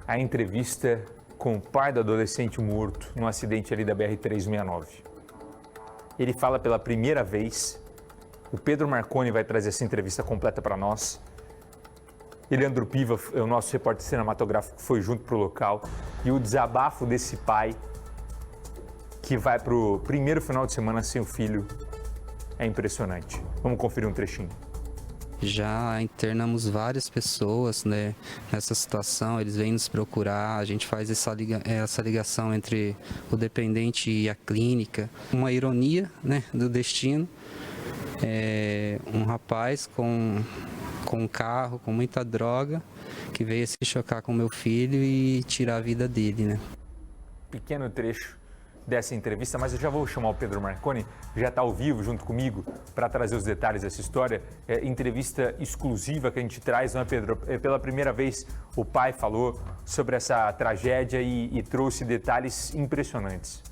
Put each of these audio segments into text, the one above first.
a entrevista com o pai do adolescente morto no acidente ali da BR-369. Ele fala pela primeira vez, o Pedro Marconi vai trazer essa entrevista completa para nós. Leandro Piva, o nosso repórter cinematográfico, foi junto para o local. E o desabafo desse pai, que vai para o primeiro final de semana sem o filho, é impressionante. Vamos conferir um trechinho. Já internamos várias pessoas, né, nessa situação, eles vêm nos procurar, a gente faz essa ligação entre o dependente e a clínica. Uma ironia, né, do destino, um rapaz com um carro, com muita droga, que veio se chocar com meu filho e tirar a vida dele, né. Pequeno trecho dessa entrevista, mas eu já vou chamar o Pedro Marconi, já está ao vivo junto comigo para trazer os detalhes dessa história. Entrevista exclusiva que a gente traz, não é, Pedro? Pela primeira vez o pai falou sobre essa tragédia e trouxe detalhes impressionantes.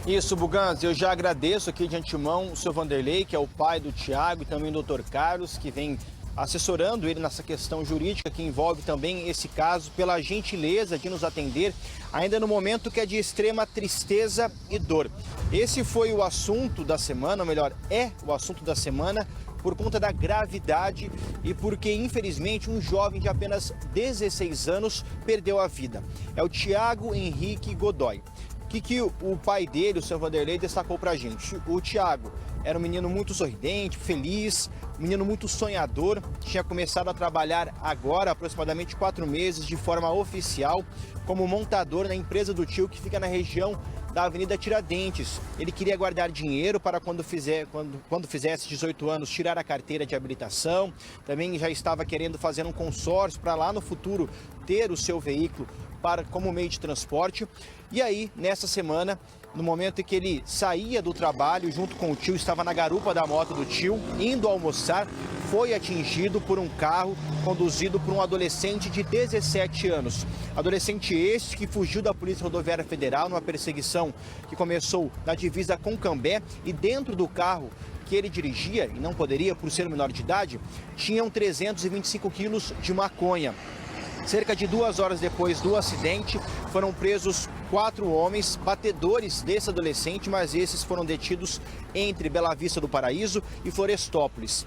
Isso, Buganza, eu já agradeço aqui de antemão o seu Vanderlei, que é o pai do Thiago, e também o Dr. Carlos, que vem assessorando ele nessa questão jurídica que envolve também esse caso, pela gentileza de nos atender, ainda no momento que é de extrema tristeza e dor. Esse foi o assunto da semana, ou melhor, é o assunto da semana, por conta da gravidade e porque, infelizmente, um jovem de apenas 16 anos perdeu a vida. É o Thiago Henrique Godoy. O que o pai dele, o seu Vanderlei, destacou pra gente? O Thiago era um menino muito sorridente, feliz, um menino muito sonhador, tinha começado a trabalhar agora, aproximadamente 4 meses, de forma oficial, como montador na empresa do tio, que fica na região da Avenida Tiradentes. Ele queria guardar dinheiro para quando fizesse 18 anos, tirar a carteira de habilitação. Também já estava querendo fazer um consórcio para lá no futuro ter o seu veículo como meio de transporte. E aí, nessa semana, no momento em que ele saía do trabalho, junto com o tio, estava na garupa da moto do tio, indo almoçar, foi atingido por um carro conduzido por um adolescente de 17 anos. Adolescente este que fugiu da Polícia Rodoviária Federal numa perseguição que começou na divisa com Cambé, e dentro do carro que ele dirigia, e não poderia por ser menor de idade, tinham 325 quilos de maconha. Cerca de 2 horas depois do acidente, foram presos 4 homens, batedores desse adolescente, mas esses foram detidos entre Bela Vista do Paraíso e Florestópolis.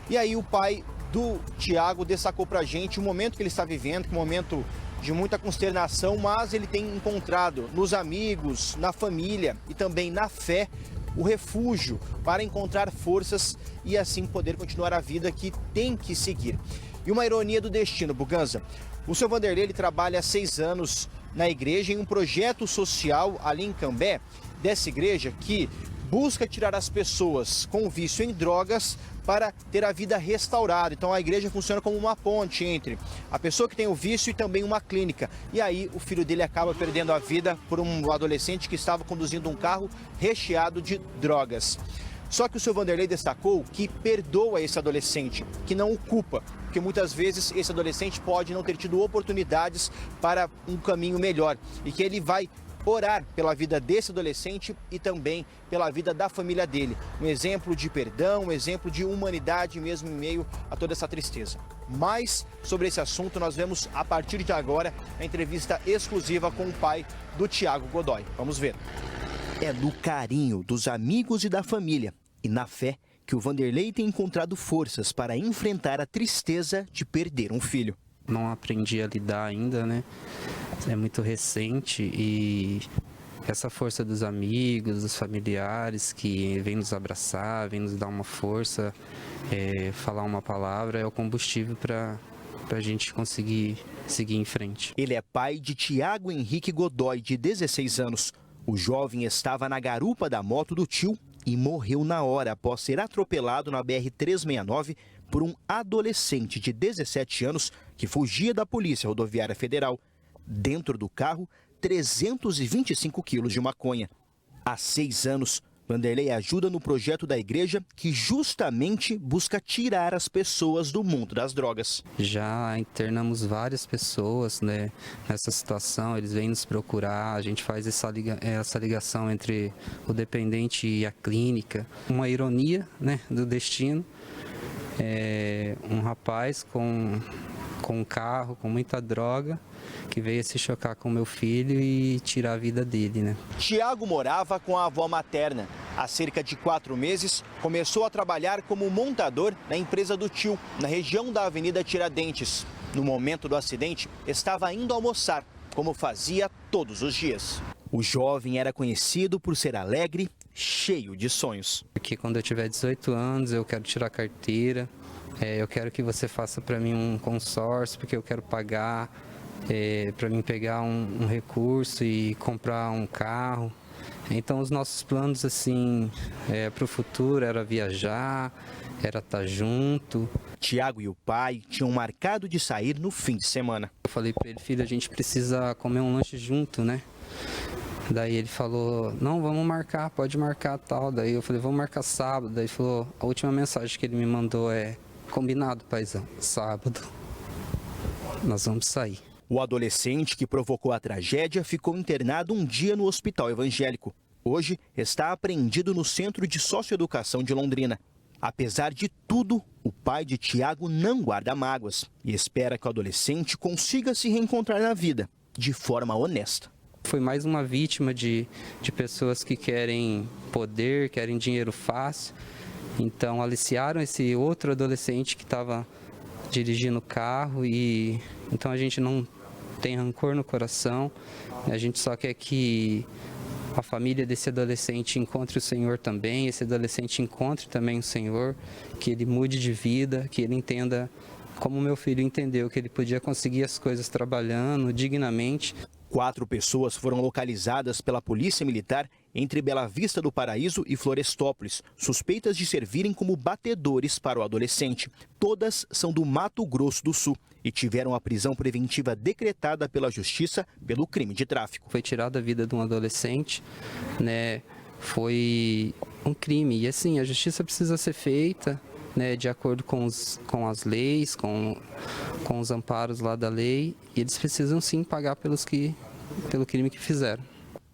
E aí o pai do Thiago destacou pra gente o momento que ele está vivendo, que é um momento de muita consternação, mas ele tem encontrado nos amigos, na família e também na fé o refúgio para encontrar forças e assim poder continuar a vida que tem que seguir. E uma ironia do destino, Buganza. O seu Vanderlei, ele trabalha há 6 anos na igreja em um projeto social ali em Cambé, dessa igreja que busca tirar as pessoas com vício em drogas para ter a vida restaurada. Então a igreja funciona como uma ponte entre a pessoa que tem o vício e também uma clínica. E aí o filho dele acaba perdendo a vida por um adolescente que estava conduzindo um carro recheado de drogas. Só que o seu Vanderlei destacou que perdoa esse adolescente, que não o culpa, porque muitas vezes esse adolescente pode não ter tido oportunidades para um caminho melhor e que ele vai orar pela vida desse adolescente e também pela vida da família dele. Um exemplo de perdão, um exemplo de humanidade mesmo em meio a toda essa tristeza. Mais sobre esse assunto nós vemos a partir de agora a entrevista exclusiva com o pai do Thiago Godoy. Vamos ver. É no carinho dos amigos e da família e na fé que o Vanderlei tem encontrado forças para enfrentar a tristeza de perder um filho. Não aprendi a lidar ainda, né? É muito recente e essa força dos amigos, dos familiares que vêm nos abraçar, vêm nos dar uma força, falar uma palavra, é o combustível para a gente conseguir seguir em frente. Ele é pai de Thiago Henrique Godoy, de 16 anos. O jovem estava na garupa da moto do tio e morreu na hora após ser atropelado na BR-369 por um adolescente de 17 anos que fugia da Polícia Rodoviária Federal. Dentro do carro, 325 quilos de maconha. Há 6 anos, Vanderlei ajuda no projeto da igreja que justamente busca tirar as pessoas do mundo das drogas. Já internamos várias pessoas, né, nessa situação, eles vêm nos procurar, a gente faz essa ligação entre o dependente e a clínica. Uma ironia, né, do destino, um rapaz com um carro, com muita droga, que veio se chocar com meu filho e tirar a vida dele, né? Tiago morava com a avó materna. Há cerca de 4 meses, começou a trabalhar como montador na empresa do tio, na região da Avenida Tiradentes. No momento do acidente, estava indo almoçar, como fazia todos os dias. O jovem era conhecido por ser alegre, cheio de sonhos. Porque quando eu tiver 18 anos, eu quero tirar carteira, eu quero que você faça para mim um consórcio, porque eu quero pagar para mim pegar um recurso e comprar um carro. Então os nossos planos assim para o futuro era viajar, era estar junto. Tiago e o pai tinham marcado de sair no fim de semana. Eu falei para ele, filho, a gente precisa comer um lanche junto, né? Daí ele falou, não, vamos marcar, pode marcar tal. Daí eu falei, vamos marcar sábado. Daí ele falou, a última mensagem que ele me mandou é, combinado, paizão, sábado nós vamos sair. O adolescente que provocou a tragédia ficou internado um dia no hospital evangélico. Hoje está apreendido no Centro de Socioeducação de Londrina. Apesar de tudo, o pai de Tiago não guarda mágoas e espera que o adolescente consiga se reencontrar na vida, de forma honesta. Foi mais uma vítima de pessoas que querem poder, querem dinheiro fácil. Então aliciaram esse outro adolescente que estava dirigindo o carro e então a gente não tem rancor no coração. A gente só quer que a família desse adolescente encontre o Senhor também, esse adolescente encontre também o Senhor, que ele mude de vida, que ele entenda como meu filho entendeu, que ele podia conseguir as coisas trabalhando dignamente. 4 pessoas foram localizadas pela Polícia Militar entre Bela Vista do Paraíso e Florestópolis, suspeitas de servirem como batedores para o adolescente. Todas são do Mato Grosso do Sul e tiveram a prisão preventiva decretada pela Justiça pelo crime de tráfico. Foi tirada a vida de um adolescente, né? Foi um crime e assim, a justiça precisa ser feita, né, de acordo com as leis, com os amparos lá da lei, e eles precisam sim pagar pelo crime que fizeram.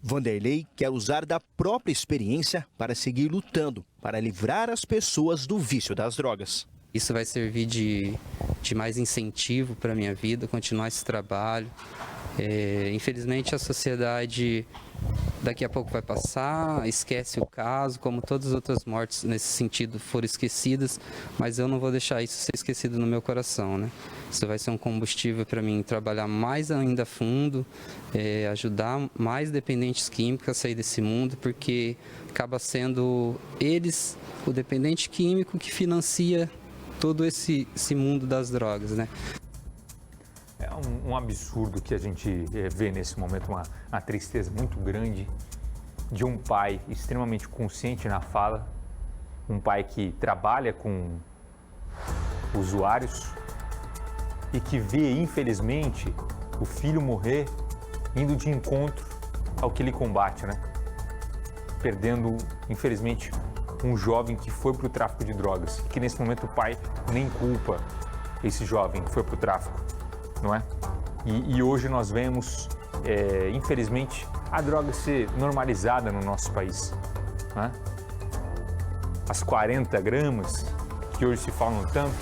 Vanderlei quer usar da própria experiência para seguir lutando, para livrar as pessoas do vício das drogas. Isso vai servir de mais incentivo para a minha vida, continuar esse trabalho. Infelizmente a sociedade daqui a pouco vai passar, esquece o caso, como todas as outras mortes nesse sentido foram esquecidas, mas eu não vou deixar isso ser esquecido no meu coração, né? Isso vai ser um combustível para mim trabalhar mais ainda a fundo, ajudar mais dependentes químicos a sair desse mundo, porque acaba sendo eles, o dependente químico, que financia todo esse mundo das drogas, né? É um absurdo que a gente vê nesse momento, uma tristeza muito grande de um pai extremamente consciente na fala, um pai que trabalha com usuários e que vê, infelizmente, o filho morrer indo de encontro ao que ele combate, né? Perdendo, infelizmente, um jovem que foi para o tráfico de drogas, que nesse momento o pai nem culpa esse jovem que foi para o tráfico. Não é? E hoje nós vemos, infelizmente, a droga ser normalizada no nosso país. Não é? As 40 gramas, que hoje se falam tanto,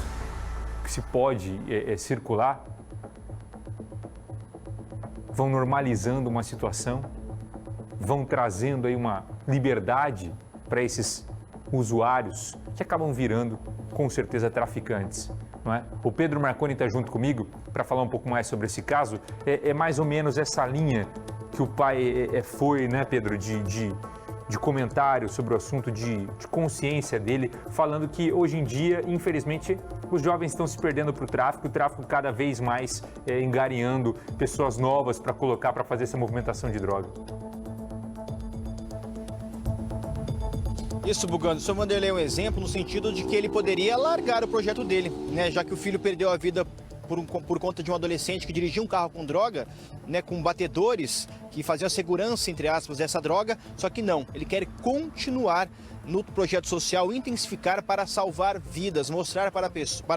que se pode circular, vão normalizando uma situação, vão trazendo aí uma liberdade para esses usuários que acabam virando, com certeza, traficantes. Não é? O Pedro Marconi está junto comigo para falar um pouco mais sobre esse caso. É mais ou menos essa linha que o pai foi, né, Pedro, de comentário sobre o assunto, de consciência dele, falando que hoje em dia, infelizmente, os jovens estão se perdendo para o tráfico cada vez mais engarinhando pessoas novas para colocar, para fazer essa movimentação de droga. Isso, Bugando. O senhor Vanderlei é um exemplo no sentido de que ele poderia largar o projeto dele, né? Já que o filho perdeu a vida por conta de um adolescente que dirigia um carro com droga, né, com batedores que faziam a segurança, entre aspas, dessa droga, só que não, ele quer continuar no projeto social, intensificar para salvar vidas, mostrar para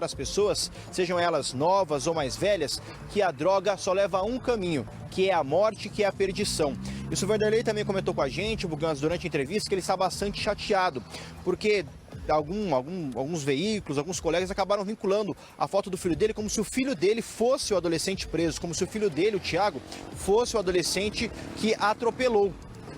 as pessoas, sejam elas novas ou mais velhas, que a droga só leva a um caminho, que é a morte, que é a perdição. Isso o Vanderlei também comentou com a gente, o Bugans, durante a entrevista, que ele está bastante chateado, porque alguns veículos, alguns colegas acabaram vinculando a foto do filho dele como se o filho dele fosse o adolescente preso, como se o filho dele, o Thiago, fosse o adolescente que atropelou,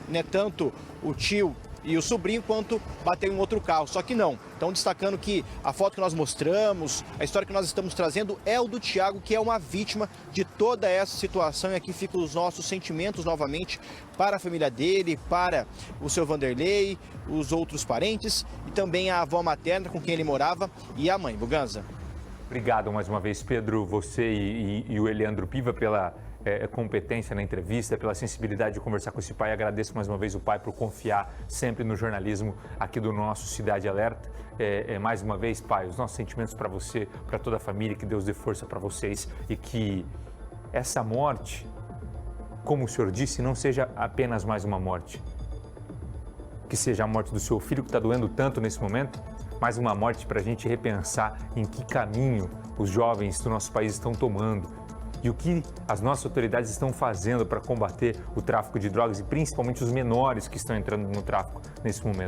né, tanto o tio e o sobrinho, quanto bateu em outro carro. Só que não. Então, destacando que a foto que nós mostramos, a história que nós estamos trazendo é o do Thiago, que é uma vítima de toda essa situação. E aqui ficam os nossos sentimentos novamente para a família dele, para o seu Vanderlei, os outros parentes e também a avó materna com quem ele morava e a mãe. Buganza. Obrigado mais uma vez, Pedro, você e o Eliandro Piva pela competência na entrevista, pela sensibilidade de conversar com esse pai. Agradeço mais uma vez o pai por confiar sempre no jornalismo aqui do nosso Cidade Alerta. Mais uma vez, pai, os nossos sentimentos para você, para toda a família, que Deus dê força para vocês e que essa morte, como o senhor disse, não seja apenas mais uma morte. Que seja a morte do seu filho, que está doendo tanto nesse momento, mais uma morte para a gente repensar em que caminho os jovens do nosso país estão tomando e o que as nossas autoridades estão fazendo para combater o tráfico de drogas e principalmente os menores que estão entrando no tráfico nesse momento.